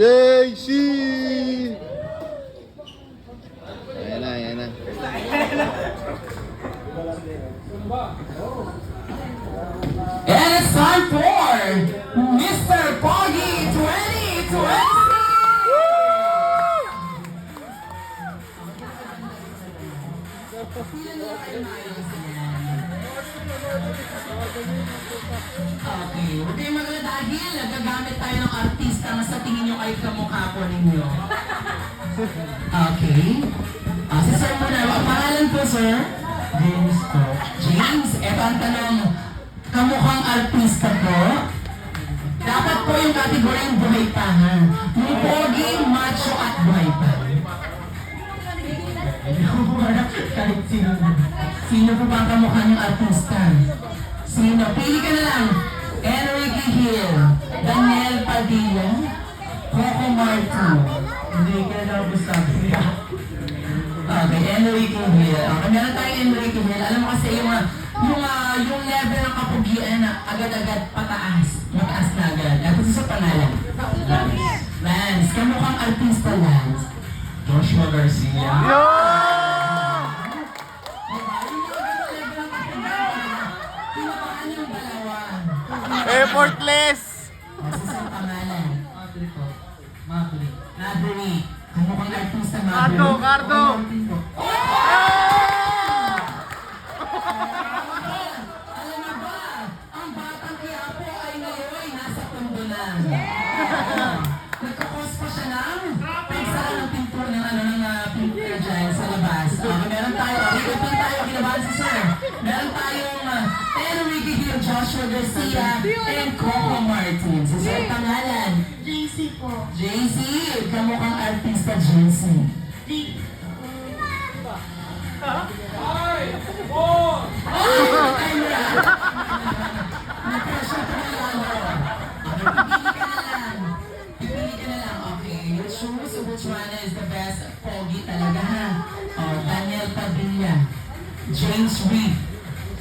JC! Ayan na, ayan na. And it's time for Mr. Pogi 2020! Okay, huwag kayong maganda dahil gagamit tayo ng artista na sa tingin nyo ay kamukha po ninyo. Okay. Si Sir muna, ang pangalan po, Sir? James po. James, eto ang tanong. Kamukhang artista po? Dapat po yung kategoryang buhay pa, ha? Yung pogi, macho at buhay pa. Kahit sino. Sino po ba ang kamukha ng artista? Sino? Pili ka na lang. Enrique Hill, Daniel Padilla, Coco Martin. Hindi ka na ako sabi niya. Okay, Enrique Hill. Okay, meron tayong Enrique Hill. Alam mo kasi yung level ng kapugian na agad-agad pataas. Mataas na agad. Tapos sa pangalan. Lance. Kamukhang artista, Lance. Joshua Garcia. Effortless! Sa pangalan. Maverick. Kamukhang artista, Cardo, Maverick. Cardo! Alam mo ba, ang batang Quiapo ay ngayon nasa pundo na. Nagkakos pa siya ng pagsara ng pintura ng pintura dyan sa labas. Meron tayo, open tayo, kinabahan si Sir. Meron tayong Enrique Hill, Joshua Garcia, and Coco Martin. Si Sir, pangalan? JC po. JC, kamukhang artista, JC. Which one is the best? Pogi talaga, ha? Oh, Daniel Padilla, James Reed,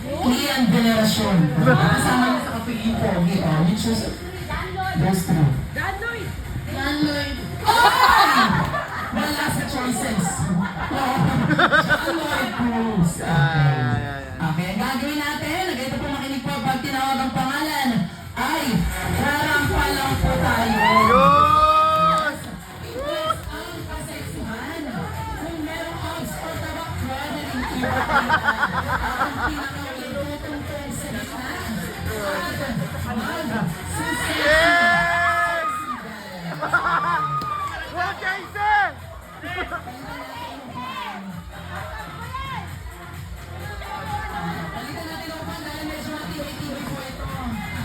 Ian Veneracion. Kasama niyo sa kapiging Pogi. Oh, you choose those two. Dan Lloyd. Wala sa choices. John Lloyd Cruz. Okay, ang gagawin natin, ganito po makinig po, pag tinawag ang pangalan, ay rarampa lang po tayo. Yun! Iwas ang kaseksihan. Kung merong odds or tabak, pwede rin iwan. Ang pinakawalutong sa gitna. At magsusunod. Yes! Go, Jason! Balikan natin ang pangalan, medyo matibay-tibay po ito.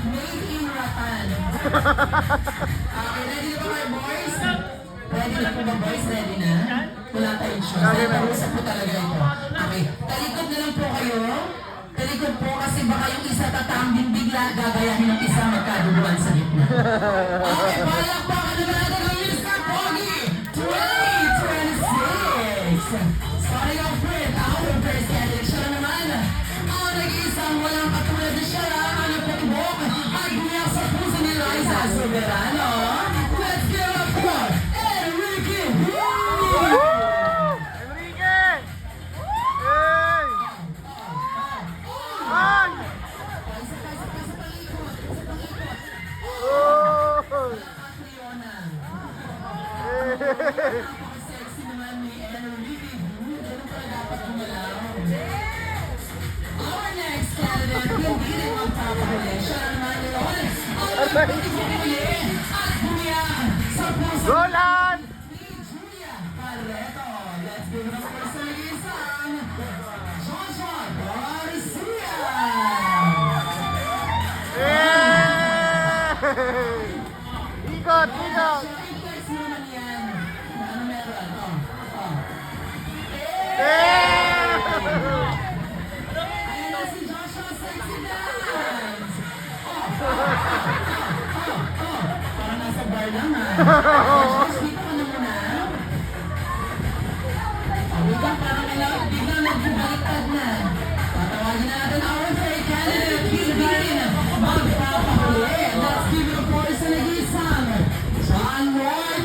Made in Ratan. Okay, ready na ba kayo, boys? Ready na po ba, boys? Ready na? Wala tayong choice. Usap po talaga ito. Okay, talikod na lang po kayo. Talikod po kasi baka yung isa tatambing bigla, gagayahin ng isa magkaduluan sa gitna. Okay, palakpakan na natin ang Mr. Pogi 2026! Starting off with our first candidate, siya naman ang nag-iisang walang katulad na siya ang nagpatubok at gumiyak sa puso ni Liza Soberano. Let's give it up for Enrique Hill! Enrique! Hey! Ay! Oh! Hey! Sexy naman ni Enrique Hill. Ganun pala dapat gumalaw. Our next candidate, hindi rin magpapahuli. Siya naman yun. Ang nagpatubuli at gumiyak sa puso Roland! ni Julia Barreto. Let's give it up for sa isang Joshua Garcia. Hey! Ikot! Ikot! Flex naman yan. Ano meron? Hey! Ayan na si Joshua Sexy Dance. Parang nasa bar lang, ha? Josh, dito ka na muna. Biglang parang kailangan, biglang nagbubaliktad na. Tatawagin na natin our third candidate, hindi rin magpapahuli. Let's give it a voice sa nag-isang John Lloyd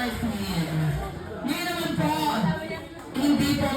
Martin. Ngayon naman po, hindi po